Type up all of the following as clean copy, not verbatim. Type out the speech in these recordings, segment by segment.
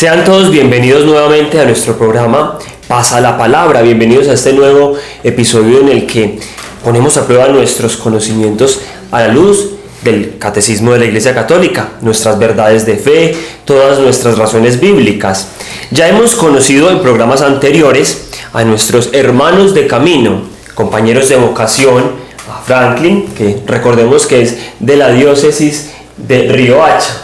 Sean todos bienvenidos nuevamente a nuestro programa Pasa la Palabra. Bienvenidos a este nuevo episodio en el que ponemos a prueba nuestros conocimientos a la luz del Catecismo de la Iglesia Católica, nuestras verdades de fe, todas nuestras razones bíblicas. Ya hemos conocido en programas anteriores a nuestros hermanos de camino, compañeros de vocación, a Franklin, que recordemos que es de la diócesis de Riohacha,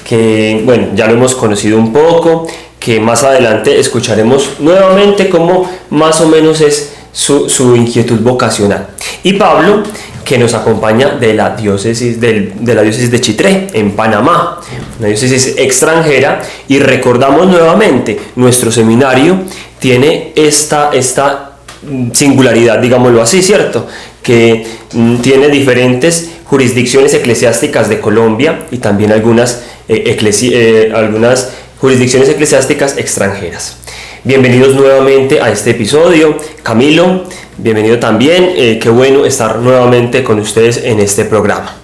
que bueno, ya lo hemos conocido un poco, que más adelante escucharemos nuevamente cómo más o menos es su inquietud vocacional. Y Pablo, que nos acompaña de la diócesis de Chitré, en Panamá, una diócesis extranjera, y recordamos nuevamente, nuestro seminario tiene esta singularidad, digámoslo así, ¿cierto? Que tiene diferentes jurisdicciones eclesiásticas de Colombia y también algunas jurisdicciones eclesiásticas extranjeras. Bienvenidos nuevamente a este episodio. Camilo, bienvenido también. Qué bueno estar nuevamente con ustedes en este programa.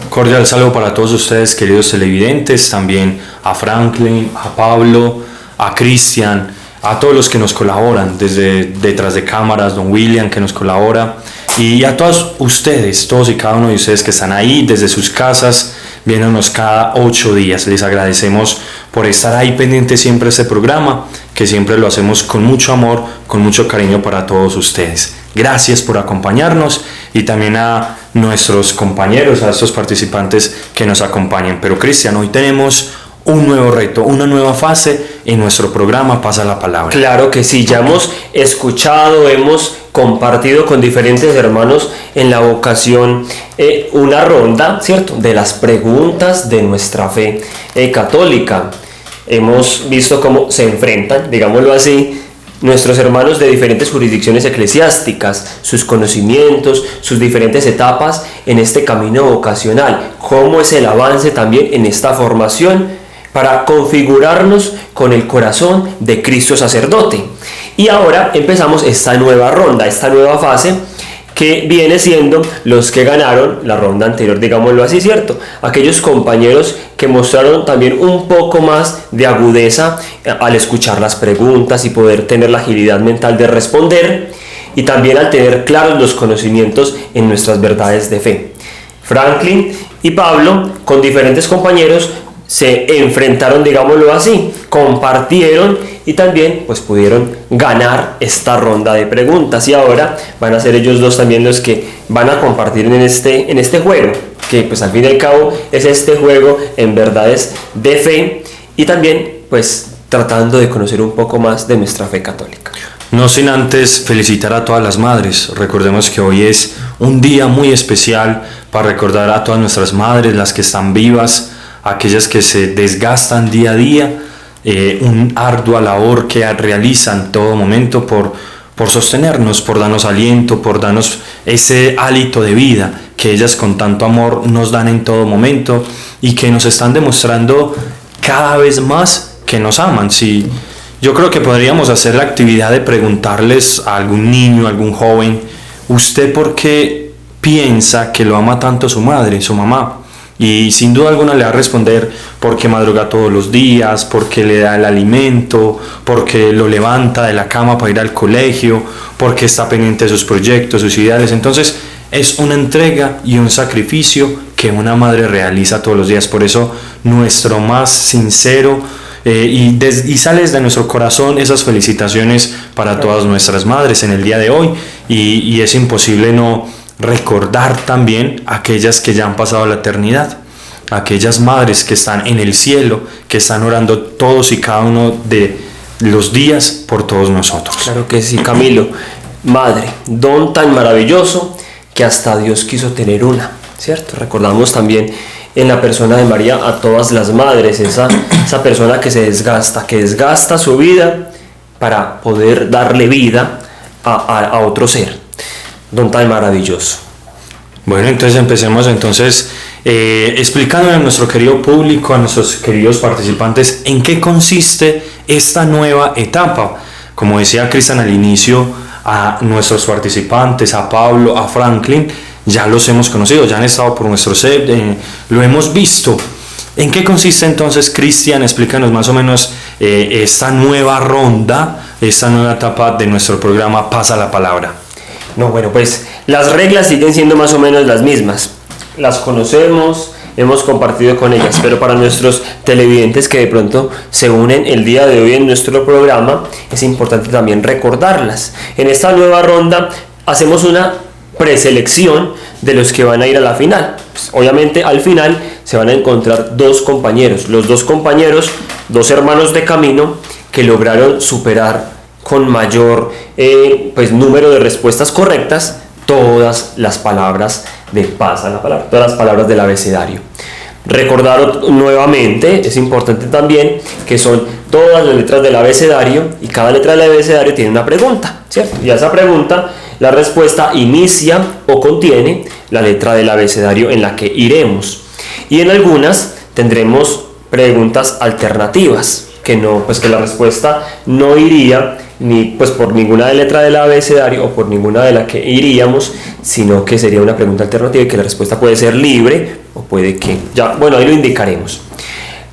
Cordial saludo para todos ustedes, queridos televidentes, también a Franklin, a Pablo, a Cristian, a todos los que nos colaboran desde detrás de cámaras, don William que nos colabora, y a todos ustedes, todos y cada uno de ustedes que están ahí desde sus casas, viéndonos cada 8 días. Les agradecemos por estar ahí pendientes siempre de este programa, que siempre lo hacemos con mucho amor, con mucho cariño para todos ustedes. Gracias por acompañarnos y también a nuestros compañeros, a estos participantes que nos acompañan. Pero Cristian, hoy tenemos un nuevo reto, una nueva fase en nuestro programa Pasa la Palabra. Claro que sí, ya hemos escuchado, hemos compartido con diferentes hermanos en la vocación una ronda, ¿cierto?, de las preguntas de nuestra fe católica. Hemos visto cómo se enfrentan, digámoslo así, nuestros hermanos de diferentes jurisdicciones eclesiásticas, sus conocimientos, sus diferentes etapas en este camino vocacional, cómo es el avance también en esta formación para configurarnos con el corazón de Cristo sacerdote. Y ahora empezamos esta nueva ronda, esta nueva fase, que viene siendo los que ganaron la ronda anterior, digámoslo así, ¿cierto? Aquellos compañeros que mostraron también un poco más de agudeza al escuchar las preguntas y poder tener la agilidad mental de responder, y también al tener claros los conocimientos en nuestras verdades de fe. Franklin y Pablo, con diferentes compañeros, se enfrentaron, digámoslo así, compartieron y también pues pudieron ganar esta ronda de preguntas, y ahora van a ser ellos dos también los que van a compartir en este juego, que pues al fin y al cabo es este juego en verdades de fe, y también pues tratando de conocer un poco más de nuestra fe católica. No sin antes felicitar a todas las madres. Recordemos que hoy es un día muy especial para recordar a todas nuestras madres, las que están vivas, aquellas que se desgastan día a día, una ardua labor que realizan todo momento por sostenernos, por darnos aliento, por darnos ese hálito de vida que ellas con tanto amor nos dan en todo momento y que nos están demostrando cada vez más que nos aman. Sí, yo creo que podríamos hacer la actividad de preguntarles a algún niño, a algún joven, ¿usted por qué piensa que lo ama tanto su madre, su mamá? Y sin duda alguna le va a responder porque madruga todos los días, porque le da el alimento, porque lo levanta de la cama para ir al colegio, porque está pendiente de sus proyectos, sus ideales. Entonces es una entrega y un sacrificio que una madre realiza todos los días. Por eso nuestro más sincero y sale desde nuestro corazón esas felicitaciones para todas nuestras madres en el día de hoy, y es imposible no recordar también aquellas que ya han pasado la eternidad, aquellas madres que están en el cielo, que están orando todos y cada uno de los días por todos nosotros. Claro que sí, Camilo. Madre, don tan maravilloso que hasta Dios quiso tener una, ¿cierto? Recordamos también en la persona de María a todas las madres, esa persona que se desgasta su vida para poder darle vida a otro ser. Don tan maravilloso. Bueno, entonces empecemos explicándole a nuestro querido público, a nuestros queridos participantes, en qué consiste esta nueva etapa. Como decía Cristian al inicio, a nuestros participantes, a Pablo, a Franklin, ya los hemos conocido, ya han estado por nuestro set, lo hemos visto. ¿En qué consiste entonces, Cristian? Explícanos más o menos esta nueva ronda, esta nueva etapa de nuestro programa Pasa la Palabra. No, bueno, pues las reglas siguen siendo más o menos las mismas. Las conocemos, hemos compartido con ellas, pero para nuestros televidentes que de pronto se unen el día de hoy en nuestro programa, es importante también recordarlas. En esta nueva ronda hacemos una preselección de los que van a ir a la final. Pues, obviamente al final se van a encontrar dos compañeros, dos hermanos de camino que lograron superar con mayor número de respuestas correctas todas las palabras de Pasa la Palabra, todas las palabras del abecedario. Recordar nuevamente, es importante también que son todas las letras del abecedario y cada letra del abecedario tiene una pregunta, ¿cierto? Y a esa pregunta la respuesta inicia o contiene la letra del abecedario en la que iremos. Y en algunas tendremos preguntas alternativas, que la respuesta no iría ni por ninguna letra del abecedario o por ninguna de la que iríamos, sino que sería una pregunta alternativa y que la respuesta puede ser libre o puede que, ahí lo indicaremos.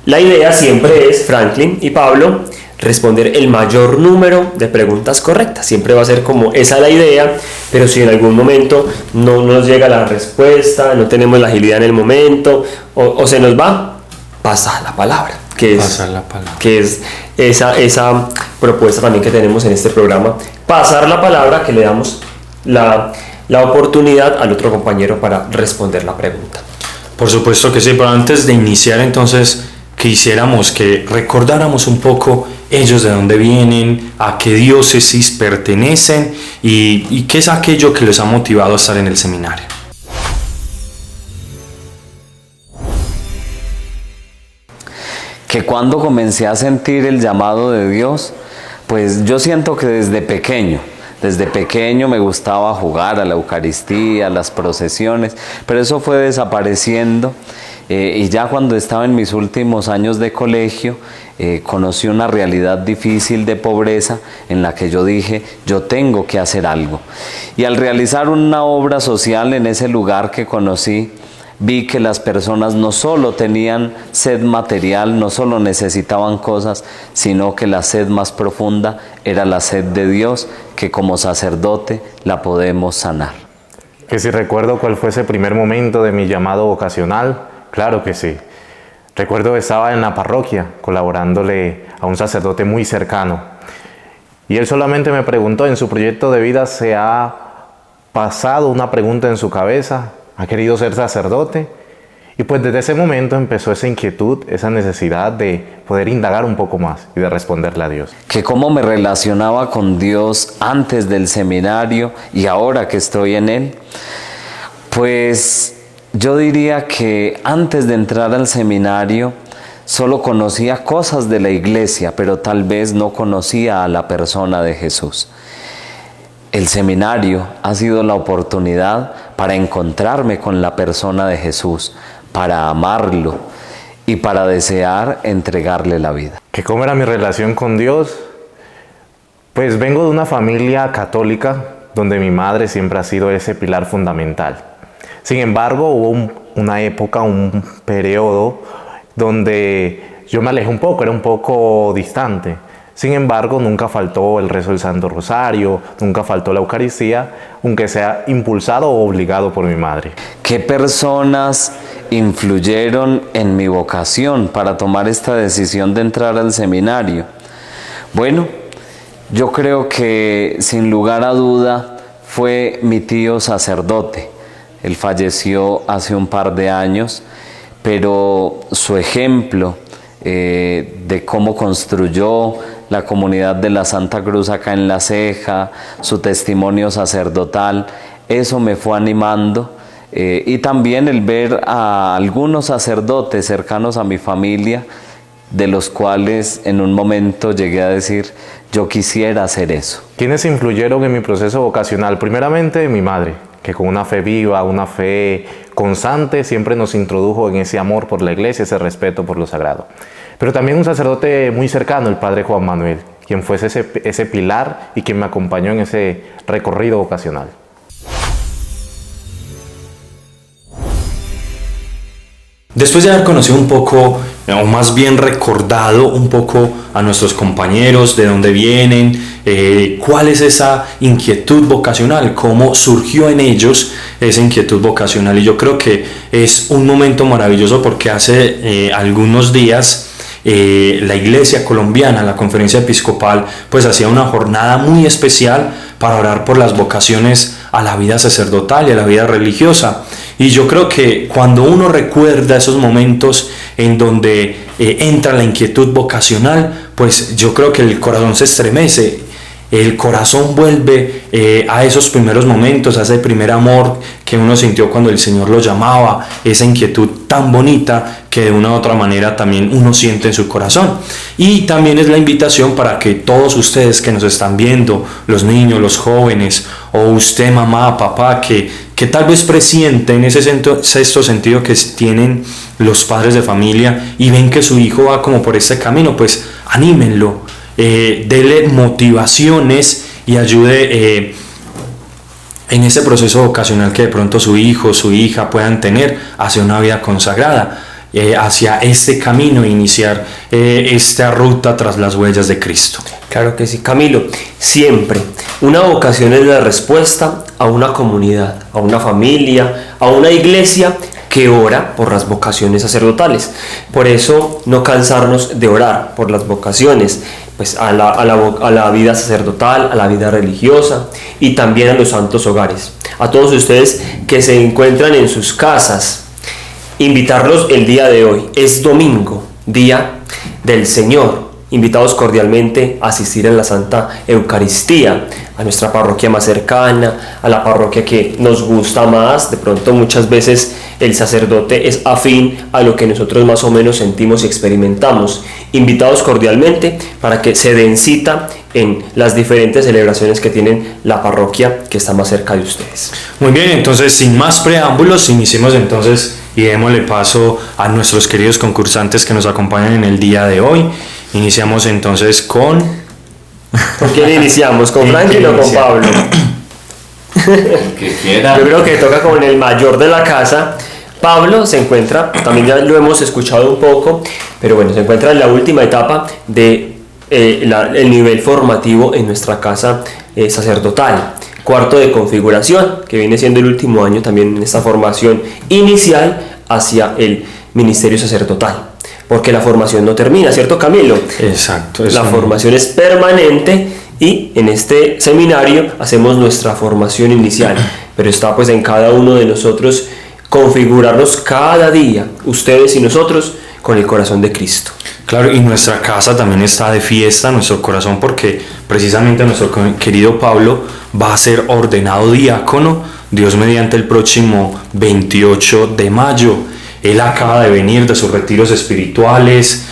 La idea siempre es, Franklin y Pablo, responder el mayor número de preguntas correctas. Siempre va a ser como esa la idea, pero si en algún momento no nos llega la respuesta, no tenemos la agilidad en el momento o se nos va, pasa la palabra. Que es esa propuesta también que tenemos en este programa, pasar la palabra, que le damos la oportunidad al otro compañero para responder la pregunta. Por supuesto que sí, pero antes de iniciar entonces quisiéramos que recordáramos un poco ellos de dónde vienen, a qué diócesis pertenecen y qué es aquello que les ha motivado a estar en el seminario. Que cuando comencé a sentir el llamado de Dios, pues yo siento que desde pequeño me gustaba jugar a la Eucaristía, a las procesiones, pero eso fue desapareciendo y ya cuando estaba en mis últimos años de colegio, conocí una realidad difícil de pobreza en la que yo dije, yo tengo que hacer algo. Y al realizar una obra social en ese lugar que conocí, vi que las personas no solo tenían sed material, no solo necesitaban cosas, sino que la sed más profunda era la sed de Dios, que como sacerdote la podemos sanar. Que si recuerdo cuál fue ese primer momento de mi llamado vocacional, claro que sí. Recuerdo que estaba en la parroquia colaborándole a un sacerdote muy cercano. Y él solamente me preguntó, ¿en su proyecto de vida se ha pasado una pregunta en su cabeza? ¿Ha querido ser sacerdote? Y pues desde ese momento empezó esa inquietud, esa necesidad de poder indagar un poco más y de responderle a Dios. Que cómo me relacionaba con Dios antes del seminario y ahora que estoy en él. Pues yo diría que antes de entrar al seminario solo conocía cosas de la iglesia, pero tal vez no conocía a la persona de Jesús. El seminario ha sido la oportunidad para encontrarme con la persona de Jesús, para amarlo y para desear entregarle la vida. ¿Que cómo era mi relación con Dios? Pues vengo de una familia católica donde mi madre siempre ha sido ese pilar fundamental. Sin embargo, hubo una época, un periodo donde yo me alejé un poco, era un poco distante. Sin embargo, nunca faltó el rezo del Santo Rosario, nunca faltó la Eucaristía, aunque sea impulsado o obligado por mi madre. ¿Qué personas influyeron en mi vocación para tomar esta decisión de entrar al seminario? Bueno, yo creo que sin lugar a duda fue mi tío sacerdote. Él falleció hace un par de años, pero su ejemplo de cómo construyó la comunidad de la Santa Cruz acá en La Ceja, su testimonio sacerdotal, eso me fue animando y también el ver a algunos sacerdotes cercanos a mi familia, de los cuales en un momento llegué a decir, yo quisiera hacer eso. ¿Quiénes influyeron en mi proceso vocacional? Primeramente mi madre, que con una fe viva, una fe constante, siempre nos introdujo en ese amor por la iglesia, ese respeto por lo sagrado. Pero también un sacerdote muy cercano, el padre Juan Manuel, quien fue ese pilar y quien me acompañó en ese recorrido vocacional. Después de haber conocido un poco, o más bien recordado un poco a nuestros compañeros, de dónde vienen, cuál es esa inquietud vocacional, cómo surgió en ellos esa inquietud vocacional. Y yo creo que es un momento maravilloso porque hace algunos días la Iglesia colombiana, la Conferencia Episcopal, pues hacía una jornada muy especial para orar por las vocaciones a la vida sacerdotal y a la vida religiosa. Y yo creo que cuando uno recuerda esos momentos en donde entra la inquietud vocacional, pues yo creo que el corazón se estremece, el corazón vuelve a esos primeros momentos, a ese primer amor que uno sintió cuando el Señor lo llamaba, esa inquietud tan bonita que de una u otra manera también uno siente en su corazón. Y también es la invitación para que todos ustedes que nos están viendo, los niños, los jóvenes, o usted, mamá, papá, que tal vez presienten ese sexto sentido que tienen los padres de familia y ven que su hijo va como por este camino, pues anímenlo, dele motivaciones y ayude en ese proceso vocacional que de pronto su hijo, su hija puedan tener hacia una vida consagrada, hacia este camino, iniciar esta ruta tras las huellas de Cristo. Claro que sí, Camilo. Siempre una vocación es la respuesta a una comunidad, a una familia, a una iglesia que ora por las vocaciones sacerdotales. Por eso no cansarnos de orar por las vocaciones, pues a la vida sacerdotal, a la vida religiosa y también a los santos hogares. A todos ustedes que se encuentran en sus casas, invitarlos el día de hoy. Es domingo, día del Señor. Invitados cordialmente a asistir en la Santa Eucaristía, a nuestra parroquia más cercana, a la parroquia que nos gusta más. De pronto muchas veces el sacerdote es afín a lo que nosotros más o menos sentimos y experimentamos. Invitados cordialmente para que se den cita en las diferentes celebraciones que tienen la parroquia que está más cerca de ustedes. Muy bien, entonces sin más preámbulos, iniciemos entonces y démosle paso a nuestros queridos concursantes que nos acompañan en el día de hoy. Iniciamos entonces con... ¿Con quién iniciamos? ¿Con Franklin o con Pablo? Que quiera. Yo creo que toca con el mayor de la casa. Pablo se encuentra, también ya lo hemos escuchado un poco, pero bueno, se encuentra en la última etapa de el nivel formativo en nuestra casa sacerdotal. Cuarto de configuración, que viene siendo el último año también en esta formación inicial hacia el ministerio sacerdotal. Porque la formación no termina, ¿cierto, Camilo? Exacto. La formación es permanente y en este seminario hacemos nuestra formación inicial, pero está pues en cada uno de nosotros configurarnos cada día, ustedes y nosotros, con el corazón de Cristo. Claro, y nuestra casa también está de fiesta, nuestro corazón, porque precisamente nuestro querido Pablo va a ser ordenado diácono, Dios mediante, el próximo 28 de mayo. Él acaba de venir de sus retiros espirituales,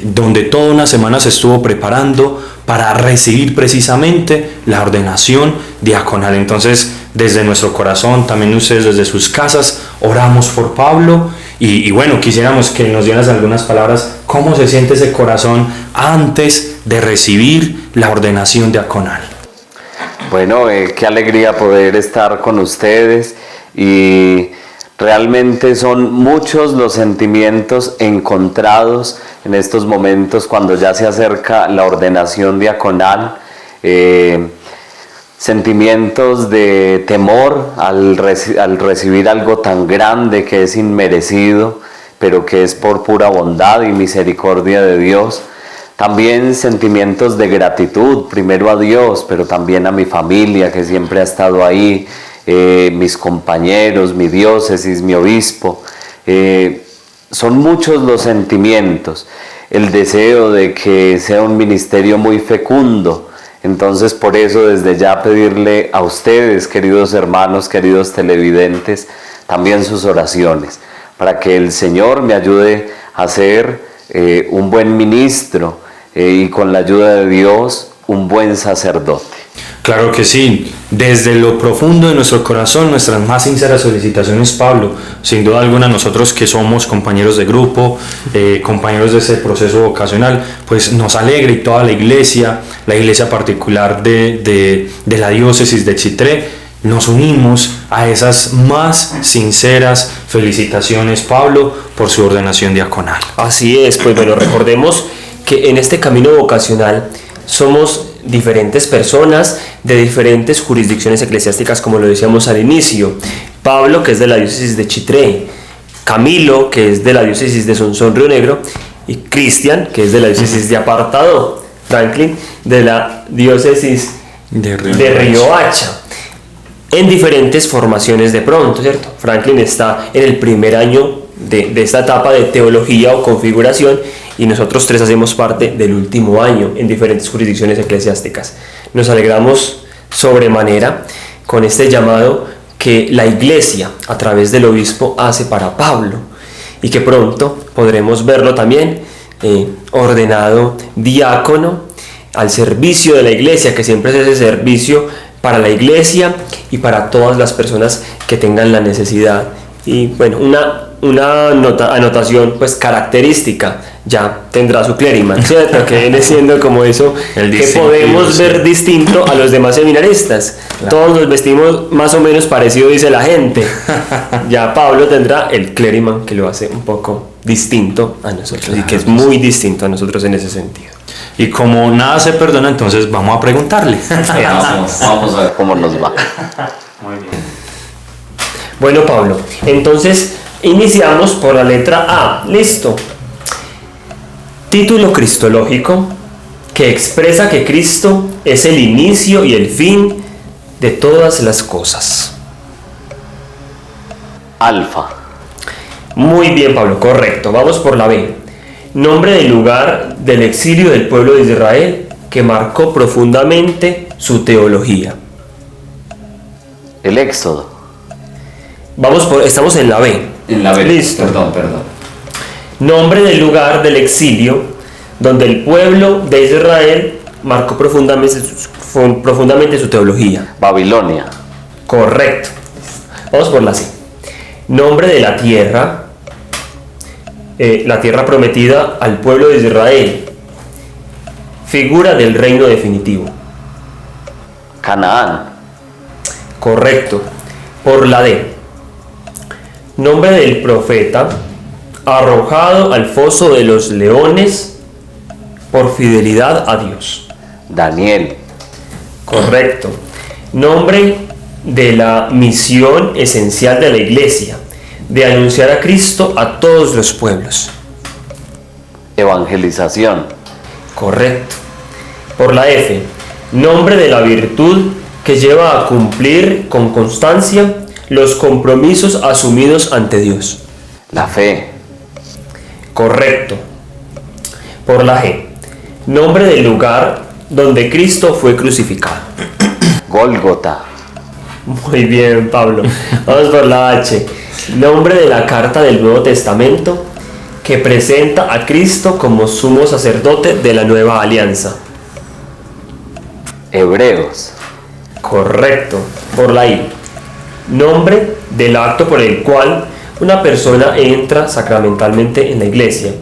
donde toda una semana se estuvo preparando para recibir precisamente la ordenación diaconal. Entonces, desde nuestro corazón, también ustedes desde sus casas, oramos por Pablo y bueno, quisiéramos que nos dieras algunas palabras, cómo se siente ese corazón antes de recibir la ordenación diaconal. Bueno, qué alegría poder estar con ustedes y realmente son muchos los sentimientos encontrados en estos momentos cuando ya se acerca la ordenación diaconal. Sentimientos de temor al recibir algo tan grande que es inmerecido, pero que es por pura bondad y misericordia de Dios. También sentimientos de gratitud, primero a Dios, pero también a mi familia que siempre ha estado ahí, mis compañeros, mi diócesis, mi obispo. Son muchos los sentimientos. El deseo de que sea un ministerio muy fecundo. Entonces, por eso desde ya pedirle a ustedes, queridos hermanos, queridos televidentes, también sus oraciones, para que el Señor me ayude a ser un buen ministro y con la ayuda de Dios, un buen sacerdote. Claro que sí, desde lo profundo de nuestro corazón, nuestras más sinceras felicitaciones, Pablo. Sin duda alguna, nosotros que somos compañeros de grupo, compañeros de ese proceso vocacional, pues nos alegra, y toda la iglesia particular de la diócesis de Chitré, nos unimos a esas más sinceras felicitaciones, Pablo, por su ordenación diaconal. Así es, pues bueno, recordemos que en este camino vocacional somos diferentes personas de diferentes jurisdicciones eclesiásticas, como lo decíamos al inicio. Pablo, que es de la diócesis de Chitré, Camilo, que es de la diócesis de Sonsón, Río Negro, y Cristian, que es de la diócesis de Apartado, Franklin, de la diócesis de Río Hacha, en diferentes formaciones de pronto, ¿cierto? Franklin está en el primer año de esta etapa de teología o configuración, y nosotros tres hacemos parte del último año en diferentes jurisdicciones eclesiásticas. Nos alegramos sobremanera con este llamado que la Iglesia a través del obispo hace para Pablo, y que pronto podremos verlo también ordenado diácono al servicio de la Iglesia, que siempre es ese servicio para la Iglesia y para todas las personas que tengan la necesidad. Y bueno, una anotación pues característica, ya tendrá su clériman, ¿cierto? Que viene siendo como eso que podemos ver distinto a los demás seminaristas. Claro. Todos nos vestimos más o menos parecido, dice la gente. Ya Pablo tendrá el clériman, que lo hace un poco distinto a nosotros, claro, y que es muy distinto a nosotros en ese sentido. Y como nada se perdona, entonces vamos a preguntarle. Vamos a ver cómo nos va. Muy bien. Bueno, Pablo, entonces iniciamos por la letra A. Listo. Título cristológico que expresa que Cristo es el inicio y el fin de todas las cosas. Alfa. Muy bien, Pablo, correcto. Vamos por la B. Nombre del lugar del exilio del pueblo de Israel que marcó profundamente su teología. El Éxodo. Estamos en la B. En la B. Listo. Perdón. Nombre del lugar del exilio donde el pueblo de Israel marcó profundamente su teología. Babilonia. Correcto. Vamos por la C. Nombre de la tierra prometida al pueblo de Israel. Figura del reino definitivo. Canaán. Correcto. Por la D. Nombre del profeta arrojado al foso de los leones por fidelidad a Dios. Daniel. Correcto. Nombre de la misión esencial de la Iglesia, de anunciar a Cristo a todos los pueblos. Evangelización. Correcto. Por la F. Nombre de la virtud que lleva a cumplir con constancia los compromisos asumidos ante Dios. La fe. Correcto. Por la G. Nombre del lugar donde Cristo fue crucificado. Gólgota. Muy bien, Pablo. Vamos por la H. Nombre de la carta del Nuevo Testamento que presenta a Cristo como sumo sacerdote de la nueva alianza. Hebreos. Correcto. Por la I. Nombre del acto por el cual una persona entra sacramentalmente en la iglesia.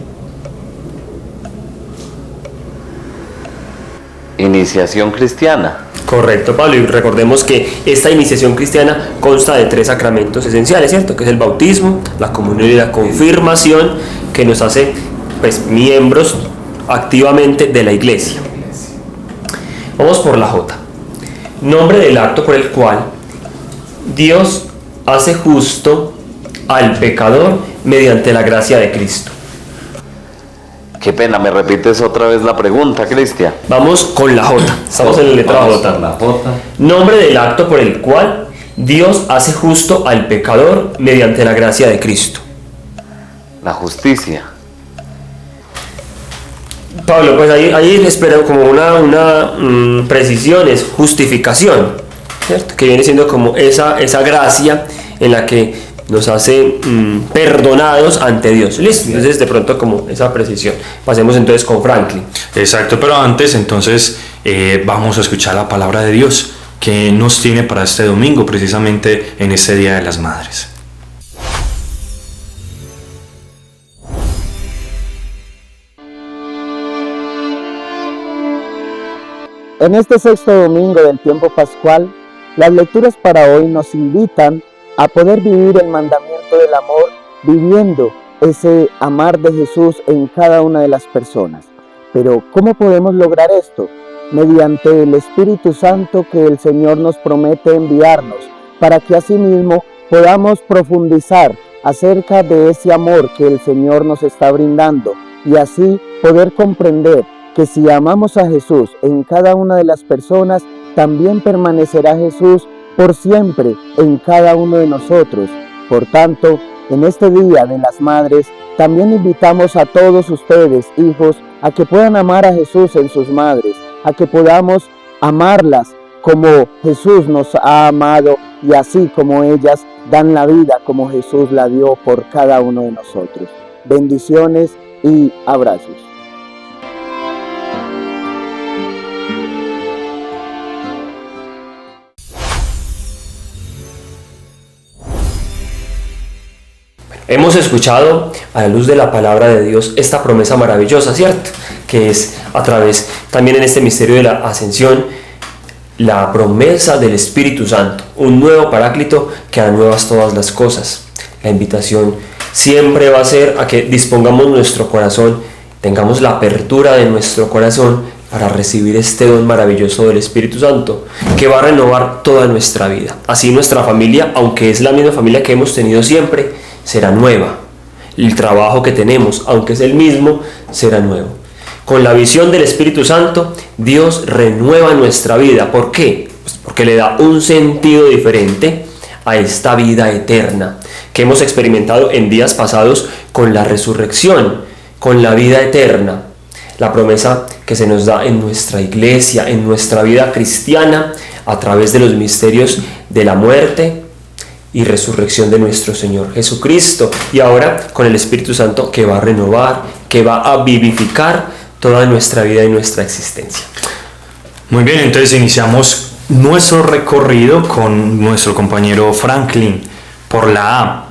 Iniciación cristiana. Correcto, Pablo, y recordemos que esta iniciación cristiana consta de 3 sacramentos esenciales, ¿cierto? Que es el bautismo, la comunión y la confirmación, que nos hace pues miembros activamente de la iglesia. Vamos por la J. Nombre del acto por el cual Dios hace justo al pecador mediante la gracia de Cristo. Qué pena, ¿me repites otra vez la pregunta, Cristian? Vamos con la J. Estamos en la letra J. La J. Nombre del acto por el cual Dios hace justo al pecador mediante la gracia de Cristo. La justicia. Pablo, pues ahí espero como una precisión, es justificación, ¿cierto? Que viene siendo como esa gracia en la que nos hace perdonados ante Dios. Listo, entonces de pronto como esa precisión. Pasemos entonces con Franklin. Exacto, pero antes entonces vamos a escuchar la palabra de Dios que nos tiene para este domingo, precisamente en este Día de las Madres. En este sexto domingo del tiempo pascual, Las lecturas para hoy nos invitan a poder vivir el mandamiento del amor, viviendo ese amar de Jesús en cada una de las personas. Pero, ¿cómo podemos lograr esto? Mediante el Espíritu Santo que el Señor nos promete enviarnos, para que asimismo podamos profundizar acerca de ese amor que el Señor nos está brindando y así poder comprender que si amamos a Jesús en cada una de las personas, también permanecerá Jesús por siempre en cada uno de nosotros. Por tanto, en este Día de las Madres, también invitamos a todos ustedes, hijos, a que puedan amar a Jesús en sus madres, a que podamos amarlas como Jesús nos ha amado y así como ellas dan la vida como Jesús la dio por cada uno de nosotros. Bendiciones y abrazos. Hemos escuchado a la luz de la palabra de Dios esta promesa maravillosa, ¿cierto? Que es a través, también en este misterio de la ascensión, la promesa del Espíritu Santo, un nuevo Paráclito que hará nuevas todas las cosas. La invitación siempre va a ser a que dispongamos nuestro corazón, tengamos la apertura de nuestro corazón para recibir este don maravilloso del Espíritu Santo, que va a renovar toda nuestra vida. Así nuestra familia, aunque es la misma familia que hemos tenido siempre, será nueva. El trabajo que tenemos, aunque es el mismo, será nuevo. Con la visión del Espíritu Santo, Dios renueva nuestra vida. ¿Por qué? Pues porque le da un sentido diferente a esta vida eterna que hemos experimentado en días pasados con la resurrección, con la vida eterna. La promesa que se nos da en nuestra iglesia, en nuestra vida cristiana, a través de los misterios de la muerte y resurrección de nuestro Señor Jesucristo, y ahora con el Espíritu Santo que va a renovar, que va a vivificar toda nuestra vida y nuestra existencia. Muy bien, entonces iniciamos nuestro recorrido con nuestro compañero Franklin por la A.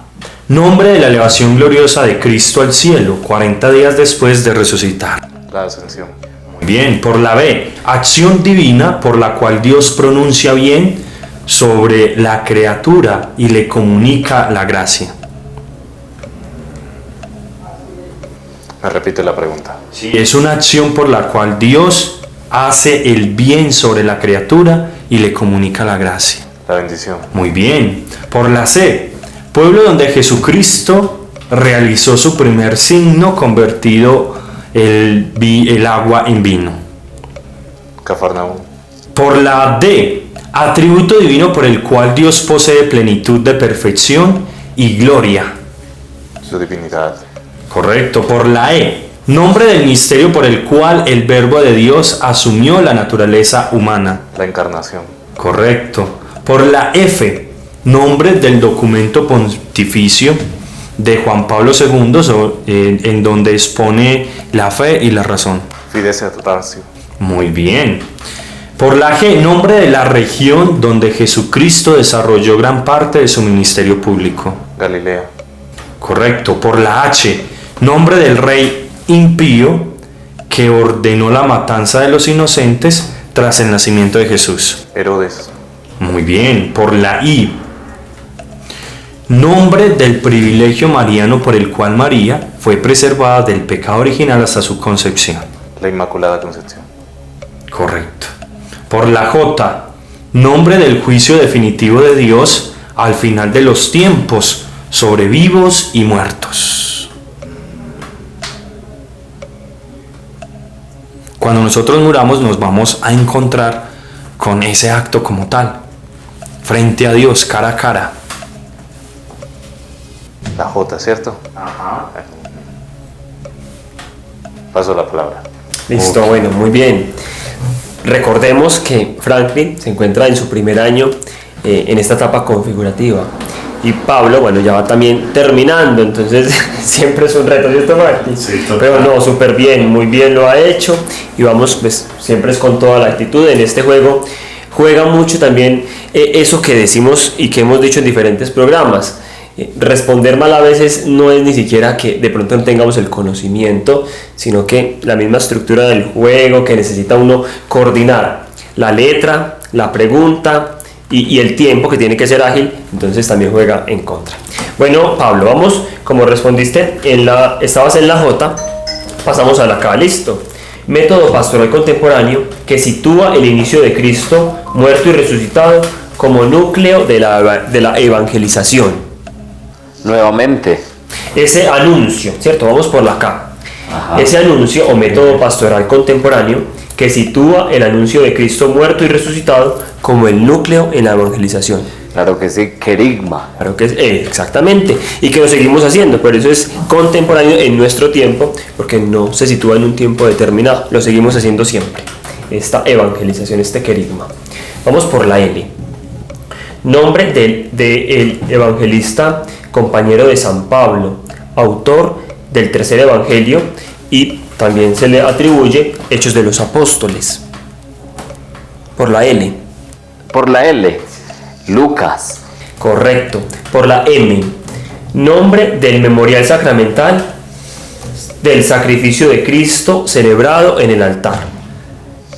Nombre de la elevación gloriosa de Cristo al cielo, 40 días después de resucitar. La ascensión. Muy bien, por la B. Acción divina por la cual Dios pronuncia bien sobre la criatura y le comunica la gracia. Me repite la pregunta. Sí, es una acción por la cual Dios hace el bien sobre la criatura y le comunica la gracia. La bendición. Muy bien. Por la C. Pueblo donde Jesucristo realizó su primer signo convertido el agua en vino. Cafarnaúm. Por la D. Atributo divino por el cual Dios posee plenitud de perfección y gloria. Su divinidad. Correcto. Por la E. Nombre del misterio por el cual el Verbo de Dios asumió la naturaleza humana. La encarnación. Correcto. Por la F. Nombre del documento pontificio de Juan Pablo II en donde expone la fe y la razón. Fides et ratio. Muy bien. Por la G, nombre de la región donde Jesucristo desarrolló gran parte de su ministerio público. Galilea. Correcto. Por la H, nombre del rey impío que ordenó la matanza de los inocentes tras el nacimiento de Jesús. Herodes. Muy bien. Por la I, nombre del privilegio mariano por el cual María fue preservada del pecado original hasta su concepción. La Inmaculada Concepción. Correcto. Por la J, nombre del juicio definitivo de Dios al final de los tiempos sobre vivos y muertos. Cuando nosotros muramos nos vamos a encontrar con ese acto como tal, frente a Dios, cara a cara. La J, ¿cierto? Ajá. Paso la palabra. Listo, bueno, muy bien. Recordemos que Franklin se encuentra en su primer año en esta etapa configurativa. Y Pablo, bueno, ya va también terminando, entonces siempre es un reto, ¿cierto, Franklin? Sí, total. Pero no, súper bien, muy bien lo ha hecho. Y vamos, pues siempre es con toda la actitud. En este juego juega mucho también eso que decimos y que hemos dicho en diferentes programas. Responder mal a veces no es ni siquiera que de pronto no tengamos el conocimiento, sino que la misma estructura del juego, que necesita uno coordinar la letra, la pregunta y el tiempo que tiene que ser ágil, entonces también juega en contra. Bueno, Pablo, vamos, como respondiste, estabas en la J, pasamos a la K, listo. Método pastoral contemporáneo que sitúa el inicio de Cristo, muerto y resucitado, como núcleo de la evangelización. Nuevamente. Ese anuncio, ¿cierto? Vamos por la K. Ajá. Ese anuncio o método pastoral contemporáneo que sitúa el anuncio de Cristo muerto y resucitado como el núcleo en la evangelización. Claro que sí, querigma. Claro que sí, exactamente. Y que lo seguimos haciendo, por eso es contemporáneo en nuestro tiempo, porque no se sitúa en un tiempo determinado, lo seguimos haciendo siempre. Esta evangelización, este querigma. Vamos por la L. Nombre del evangelista, compañero de San Pablo, autor del tercer evangelio, y también se le atribuye Hechos de los Apóstoles. Por la L. Por la L. Lucas. Correcto. Por la M. Nombre del memorial sacramental del sacrificio de Cristo celebrado en el altar.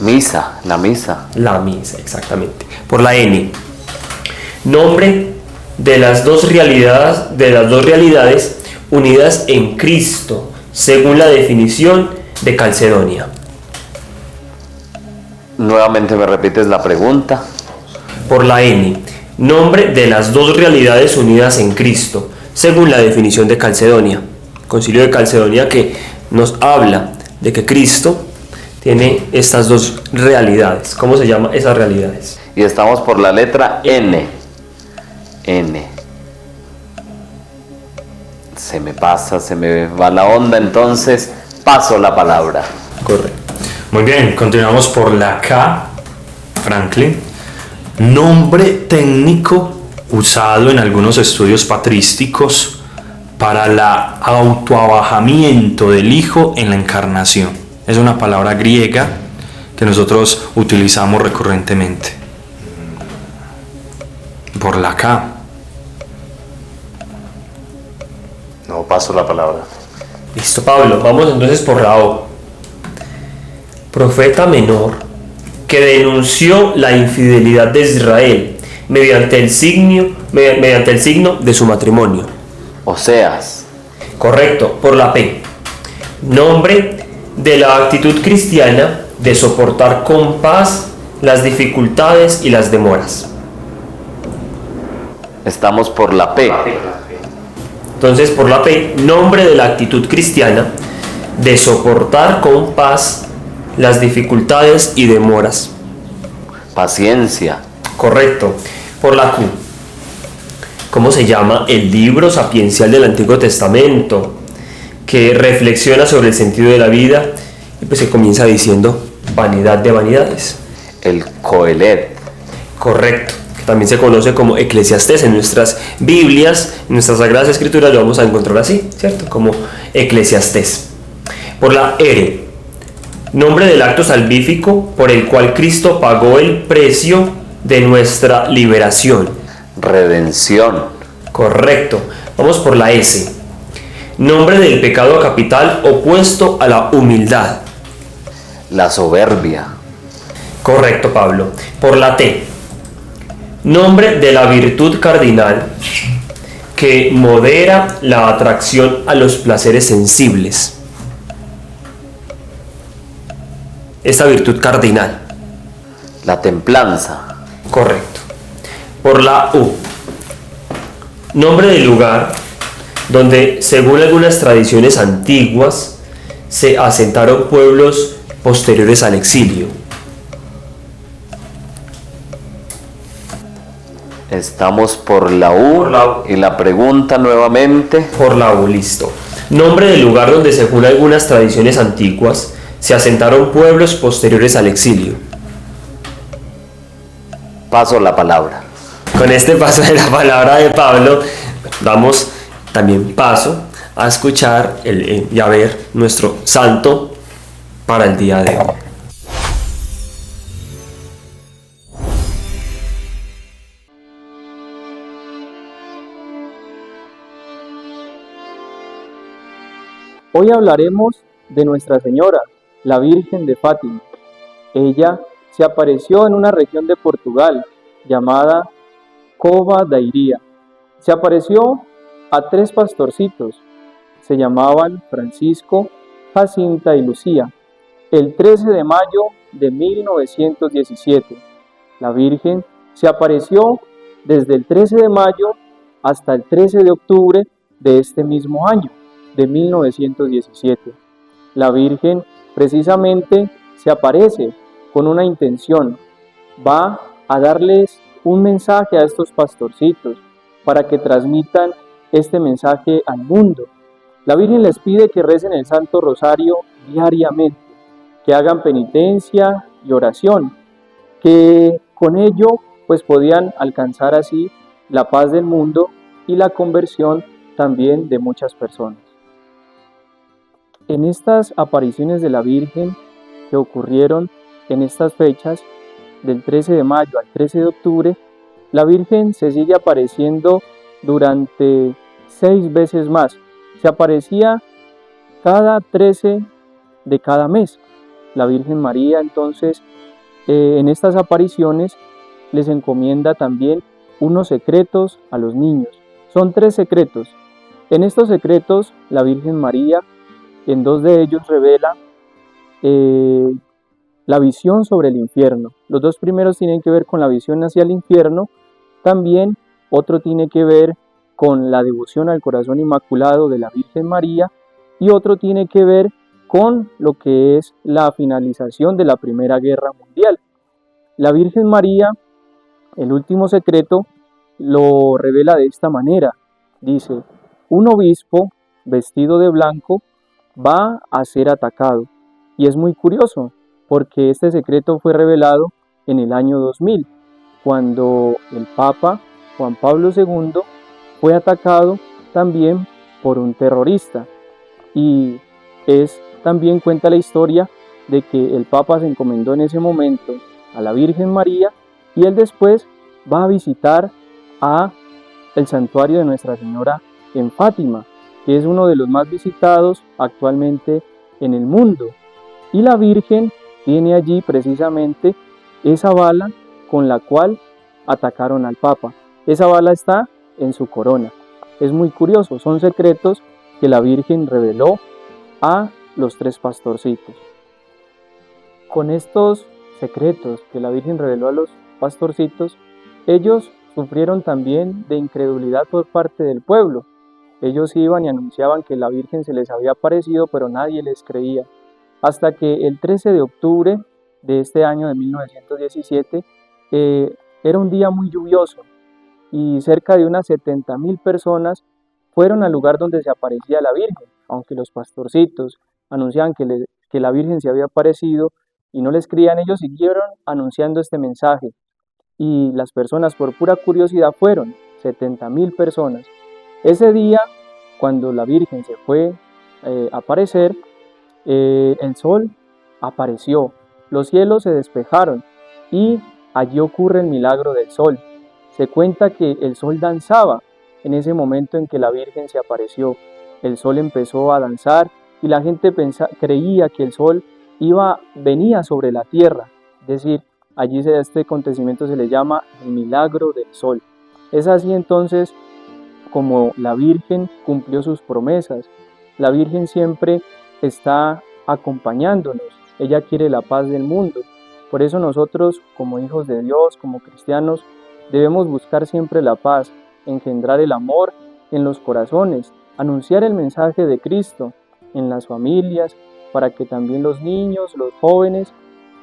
Misa, la misa. La misa, exactamente. Por la N. Nombre de las dos realidades unidas en Cristo, según la definición de Calcedonia. Nuevamente me repites la pregunta. Por la N. Nombre de las dos realidades unidas en Cristo, según la definición de Calcedonia. Concilio de Calcedonia que nos habla de que Cristo tiene estas dos realidades. ¿Cómo se llaman esas realidades? Y estamos por la letra N. N. Se me va la onda, entonces paso la palabra. Correcto. Muy bien, continuamos por la K, Franklin. Nombre técnico usado en algunos estudios patrísticos para el autoabajamiento del Hijo en la encarnación. Es una palabra griega que nosotros utilizamos recurrentemente. Por la K. No, paso la palabra. Listo, Pablo. Vamos entonces por la O. Profeta menor que denunció la infidelidad de Israel mediante el signo de su matrimonio. Oseas. Correcto, por la P. Nombre de la actitud cristiana de soportar con paz las dificultades y las demoras. Estamos por la P. Entonces, por la P, nombre de la actitud cristiana de soportar con paz las dificultades y demoras. Paciencia. Correcto. Por la Q. ¿Cómo se llama el libro sapiencial del Antiguo Testamento que reflexiona sobre el sentido de la vida? Y pues se comienza diciendo vanidad de vanidades. El Coelet. Correcto. Que también se conoce como Eclesiastés. En nuestras Biblias, en nuestras Sagradas Escrituras lo vamos a encontrar así, ¿cierto? Como Eclesiastés. Por la R. Nombre del acto salvífico por el cual Cristo pagó el precio de nuestra liberación. Redención. Correcto. Vamos por la S. Nombre del pecado capital opuesto a la humildad. La soberbia. Correcto, Pablo. Por la T. Nombre de la virtud cardinal que modera la atracción a los placeres sensibles. Esta virtud cardinal. La templanza. Correcto. Por la U. Nombre del lugar donde, según algunas tradiciones antiguas, se asentaron pueblos posteriores al exilio. Estamos por la U. Y la pregunta nuevamente. Por la U, listo. Nombre del lugar donde, según algunas tradiciones antiguas, se asentaron pueblos posteriores al exilio. Paso la palabra. Con este paso de la palabra de Pablo, damos también paso a escuchar y a ver nuestro santo para el día de hoy. Hoy hablaremos de Nuestra Señora, la Virgen de Fátima. Ella se apareció en una región de Portugal llamada Cova da Iria. Se apareció a 3 pastorcitos, se llamaban Francisco, Jacinta y Lucía, el 13 de mayo de 1917. La Virgen se apareció desde el 13 de mayo hasta el 13 de octubre de este mismo año, de 1917. La Virgen precisamente se aparece con una intención, va a darles un mensaje a estos pastorcitos para que transmitan este mensaje al mundo. La Virgen les pide que recen el Santo Rosario diariamente, que hagan penitencia y oración, que con ello pues podían alcanzar así la paz del mundo y la conversión también de muchas personas. En estas apariciones de la Virgen que ocurrieron en estas fechas, del 13 de mayo al 13 de octubre, la Virgen se sigue apareciendo durante 6 veces más. Se aparecía cada 13 de cada mes. La Virgen María entonces en estas apariciones les encomienda también unos secretos a los niños. Son 3 secretos. En estos secretos la Virgen María en 2 de ellos revela la visión sobre el infierno. Los 2 primeros tienen que ver con la visión hacia el infierno. También otro tiene que ver con la devoción al corazón inmaculado de la Virgen María y otro tiene que ver con lo que es la finalización de la Primera Guerra Mundial. La Virgen María, el último secreto, lo revela de esta manera. Dice, un obispo vestido de blanco va a ser atacado. Y es muy curioso, porque este secreto fue revelado en el año 2000, cuando el Papa Juan Pablo II fue atacado también por un terrorista. Y también cuenta la historia de que el Papa se encomendó en ese momento a la Virgen María y él después va a visitar el santuario de Nuestra Señora en Fátima, que es uno de los más visitados actualmente en el mundo. Y la Virgen tiene allí precisamente esa bala con la cual atacaron al Papa. Esa bala está en su corona. Es muy curioso, son secretos que la Virgen reveló a los 3 pastorcitos. Con estos secretos que la Virgen reveló a los pastorcitos, ellos sufrieron también de incredulidad por parte del pueblo. Ellos iban y anunciaban que la Virgen se les había aparecido, pero nadie les creía. Hasta que el 13 de octubre de este año de 1917 era un día muy lluvioso y cerca de unas 70,000 personas fueron al lugar donde se aparecía la Virgen, aunque los pastorcitos anunciaban que la Virgen se había aparecido y no les creían, ellos siguieron anunciando este mensaje y las personas por pura curiosidad fueron, 70,000 personas. Ese día, cuando la Virgen se fue a aparecer, el sol apareció, los cielos se despejaron y allí ocurre el milagro del sol. Se cuenta que el sol danzaba en ese momento en que la Virgen se apareció. El sol empezó a danzar y la gente creía que el sol venía sobre la tierra. Es decir, allí este acontecimiento se le llama el milagro del sol. Es así entonces como la Virgen cumplió sus promesas. La Virgen siempre está acompañándonos. Ella quiere la paz del mundo. Por eso nosotros, como hijos de Dios, como cristianos, debemos buscar siempre la paz, engendrar el amor en los corazones, anunciar el mensaje de Cristo en las familias, para que también los niños, los jóvenes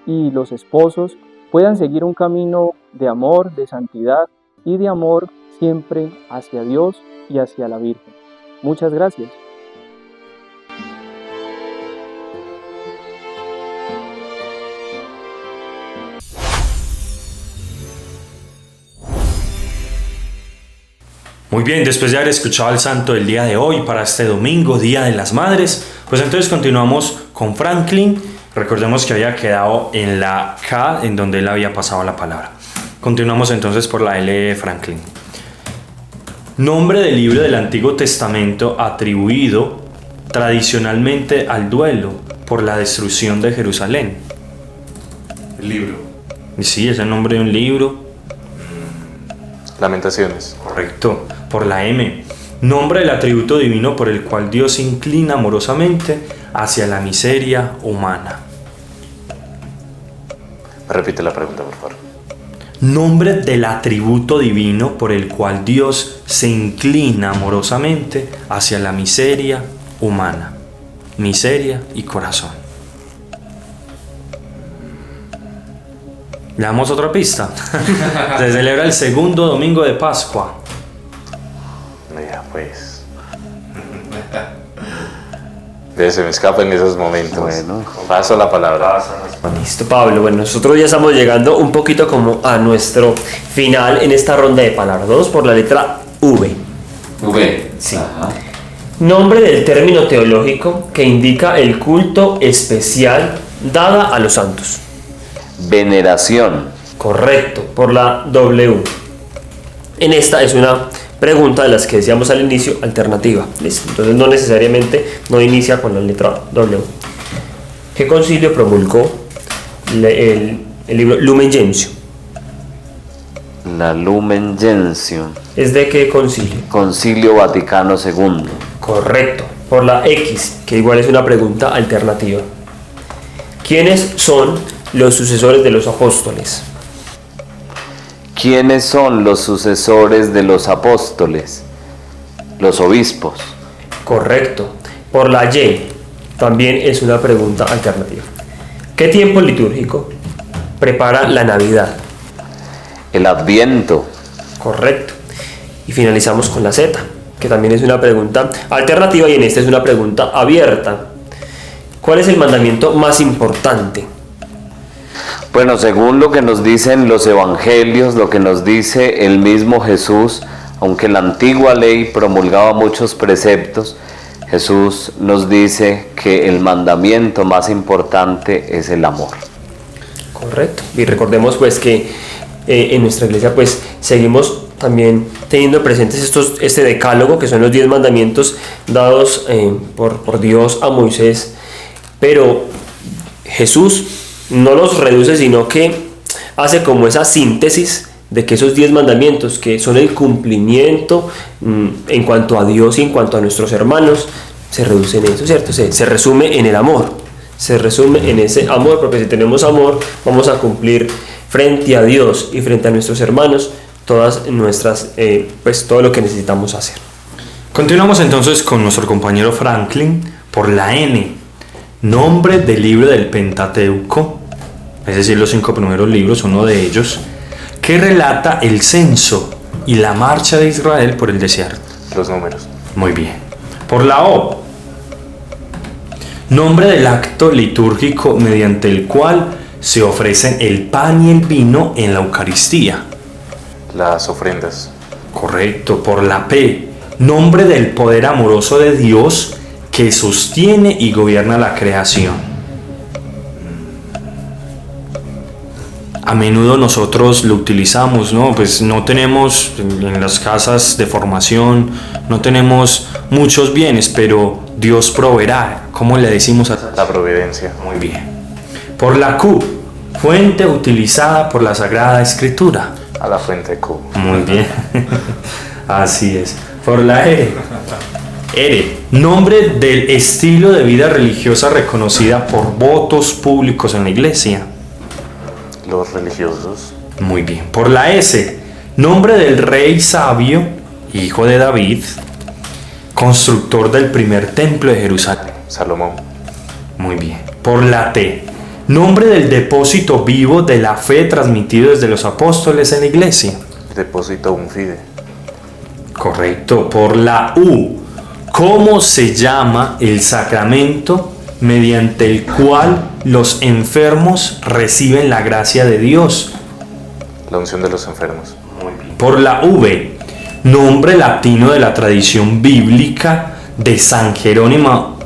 y los esposos puedan seguir un camino de amor, de santidad y de amor siempre hacia Dios y hacia la Virgen. Muchas gracias. Muy bien, después de haber escuchado el santo del día de hoy para este domingo, Día de las Madres, pues entonces continuamos con Franklin. Recordemos que había quedado en la K, en donde él había pasado la palabra. Continuamos entonces por la L de Franklin. Nombre del libro del Antiguo Testamento atribuido tradicionalmente al duelo por la destrucción de Jerusalén. El libro. Sí, es el nombre de un libro. Lamentaciones. Correcto. Por la M. Nombre del atributo divino por el cual Dios se inclina amorosamente hacia la miseria humana. Repite la pregunta, por favor. Nombre del atributo divino por el cual Dios se inclina amorosamente hacia la miseria humana. Miseria y corazón. ¿Le damos otra pista? Se celebra el segundo domingo de Pascua. Ya, pues. Se me escapa en esos momentos. Bueno. Paso la palabra. Listo, Pablo. Bueno, nosotros ya estamos llegando un poquito como a nuestro final en esta ronda de palabras. Vamos por la letra V. V. Sí. Nombre del término teológico que indica el culto especial dada a los santos. Veneración. Correcto, por la W. En esta es una pregunta de las que decíamos al inicio, alternativa. ¿Listo? Entonces no necesariamente no inicia con la letra W. ¿Qué concilio promulgó el libro Lumen Gentium? La Lumen Gentium. ¿Es de qué concilio? Concilio Vaticano II. Correcto, por la X, que igual es una pregunta alternativa. ¿Quiénes son los sucesores de los apóstoles? ¿Quiénes son los sucesores de los apóstoles? Los obispos. Correcto, por la Y, también es una pregunta alternativa. ¿Qué tiempo litúrgico prepara la Navidad? El Adviento. Correcto. Y finalizamos con la Z, que también es una pregunta alternativa y en esta es una pregunta abierta. ¿Cuál es el mandamiento más importante? Bueno, según lo que nos dicen los evangelios, lo que nos dice el mismo Jesús, aunque la antigua ley promulgaba muchos preceptos, Jesús nos dice que el mandamiento más importante es el amor. Correcto. Y recordemos pues que en nuestra iglesia pues seguimos también teniendo presentes este decálogo, que son los 10 mandamientos dados por Dios a Moisés, pero Jesús no los reduce, sino que hace como esa síntesis de que esos 10 mandamientos, que son el cumplimiento en cuanto a Dios y en cuanto a nuestros hermanos, se reducen en eso, ¿cierto? Se resume en el amor, se resume en ese amor, porque si tenemos amor vamos a cumplir frente a Dios y frente a nuestros hermanos todas nuestras, pues todo lo que necesitamos hacer. Continuamos entonces con nuestro compañero Franklin por la N. Nombre del libro del Pentateuco, es decir, los 5 primeros libros, uno de ellos, que relata el censo y la marcha de Israel por el desierto. Los números. Muy bien. Por la O. Nombre del acto litúrgico mediante el cual se ofrecen el pan y el vino en la Eucaristía. Las ofrendas. Correcto. Por la P. Nombre del poder amoroso de Dios que sostiene y gobierna la creación. A menudo nosotros lo utilizamos, ¿no? Pues no tenemos en las casas de formación, no tenemos muchos bienes, pero Dios proveerá. ¿Cómo le decimos a La providencia. Muy bien. Por la Q, fuente utilizada por la Sagrada Escritura. A la fuente Q. Muy bien. Así es. Por la R. R. Nombre del estilo de vida religiosa reconocida por votos públicos en la iglesia. Los religiosos. Muy bien. Por la S. Nombre del rey sabio, hijo de David, constructor del primer templo de Jerusalén. Salomón. Muy bien. Por la T. Nombre del depósito vivo de la fe transmitido desde los apóstoles en la iglesia. Depósito un fide. Correcto. Por la U. ¿Cómo se llama el sacramento mediante el cual los enfermos reciben la gracia de Dios? La unción de los enfermos. Por la V. Nombre latino de la tradición bíblica de San Jerónimo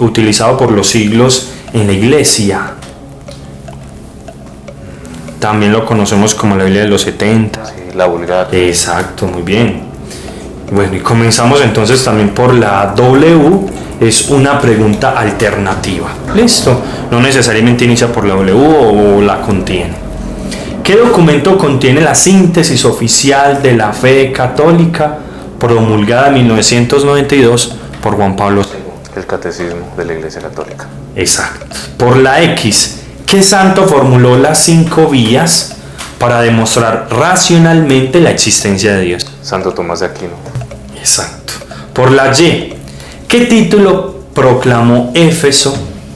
utilizado por los siglos en la iglesia. También lo conocemos como la Biblia de los 70. Sí, la Vulgata. Exacto, muy bien. Bueno, y comenzamos entonces también por la W, es una pregunta alternativa. Listo, no necesariamente inicia por la W o la contiene. ¿Qué documento contiene la síntesis oficial de la fe católica promulgada en 1992 por Juan Pablo II? El Catecismo de la Iglesia Católica. Exacto. Por la X, ¿qué santo formuló las 5 vías para demostrar racionalmente la existencia de Dios? Santo Tomás de Aquino. Exacto. Por la Y, ¿qué título proclamó Éfeso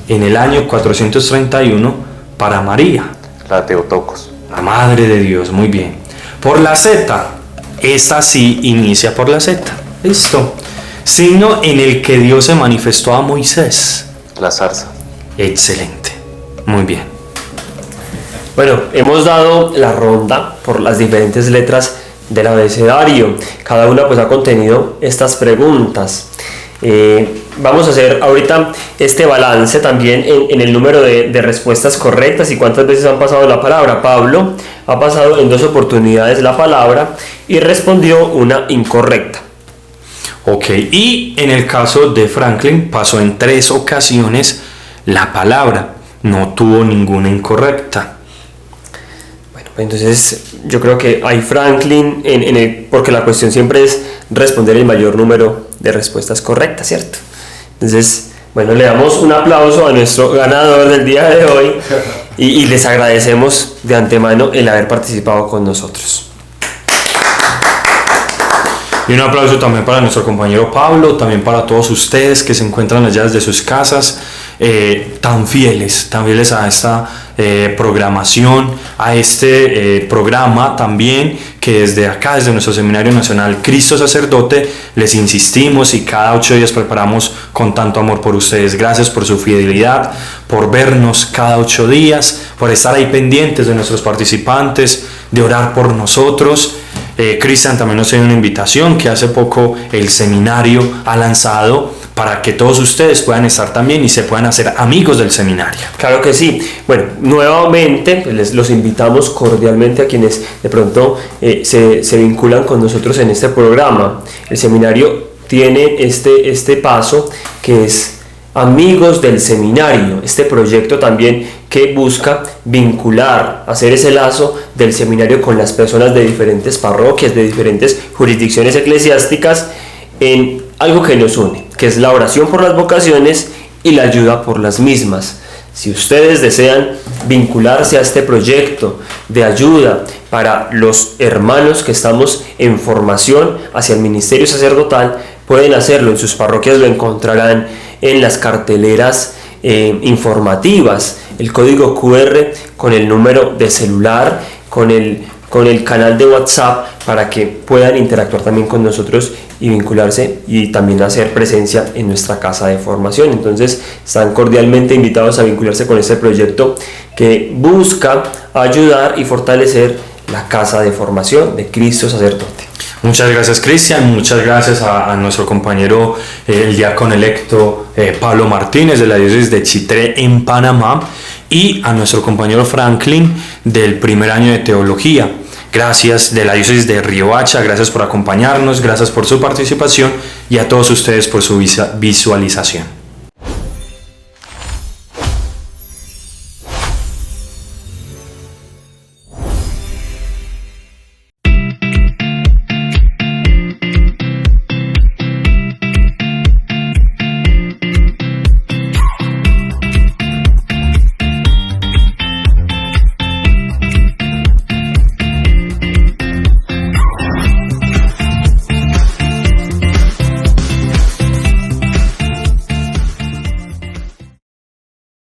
en el año 431 para María? La Teotocos. La Madre de Dios, muy bien. Por la Z, esta sí inicia por la Z. Listo. Signo en el que Dios se manifestó a Moisés. La zarza. Excelente. Muy bien. Bueno, hemos dado la ronda por las diferentes letras del abecedario. Cada una pues ha contenido estas preguntas. Vamos a hacer ahorita este balance también en el número de respuestas correctas y cuántas veces han pasado la palabra. Pablo ha pasado en 2 oportunidades la palabra y respondió una incorrecta. Ok, y en el caso de Franklin pasó en 3 ocasiones la palabra, no tuvo ninguna incorrecta. Bueno, pues entonces yo creo que hay Franklin, porque la cuestión siempre es responder el mayor número de respuestas correctas, ¿cierto? Entonces, bueno, le damos un aplauso a nuestro ganador del día de hoy y les agradecemos de antemano el haber participado con nosotros. Y un aplauso también para nuestro compañero Pablo, también para todos ustedes que se encuentran allá desde sus casas, tan fieles a esta programación, a este programa también que desde acá, desde nuestro Seminario Nacional Cristo Sacerdote, les insistimos y cada 8 días preparamos con tanto amor por ustedes. Gracias por su fidelidad, por vernos cada 8 días, por estar ahí pendientes de nuestros participantes, de orar por nosotros. Cristian también nos tiene una invitación que hace poco el seminario ha lanzado para que todos ustedes puedan estar también y se puedan hacer amigos del seminario. Claro que sí. Bueno, nuevamente pues los invitamos cordialmente a quienes de pronto se vinculan con nosotros en este programa. El seminario tiene este paso que es Amigos del Seminario, este proyecto también que busca vincular, hacer ese lazo del seminario con las personas de diferentes parroquias, de diferentes jurisdicciones eclesiásticas, en algo que nos une, que es la oración por las vocaciones y la ayuda por las mismas. Si ustedes desean vincularse a este proyecto de ayuda para los hermanos que estamos en formación hacia el ministerio sacerdotal, pueden hacerlo. En sus parroquias lo encontrarán en las carteleras informativas, el código QR con el número de celular, con el canal de WhatsApp, para que puedan interactuar también con nosotros y vincularse y también hacer presencia en nuestra casa de formación. Entonces están cordialmente invitados a vincularse con este proyecto que busca ayudar y fortalecer la casa de formación de Cristo Sacerdote. Muchas gracias, Cristian, muchas gracias a nuestro compañero el diácono electo Pablo Martínez de la diócesis de Chitré en Panamá y a nuestro compañero Franklin del primer año de teología. Gracias de la diócesis de Riohacha, gracias por acompañarnos, gracias por su participación y a todos ustedes por su visualización.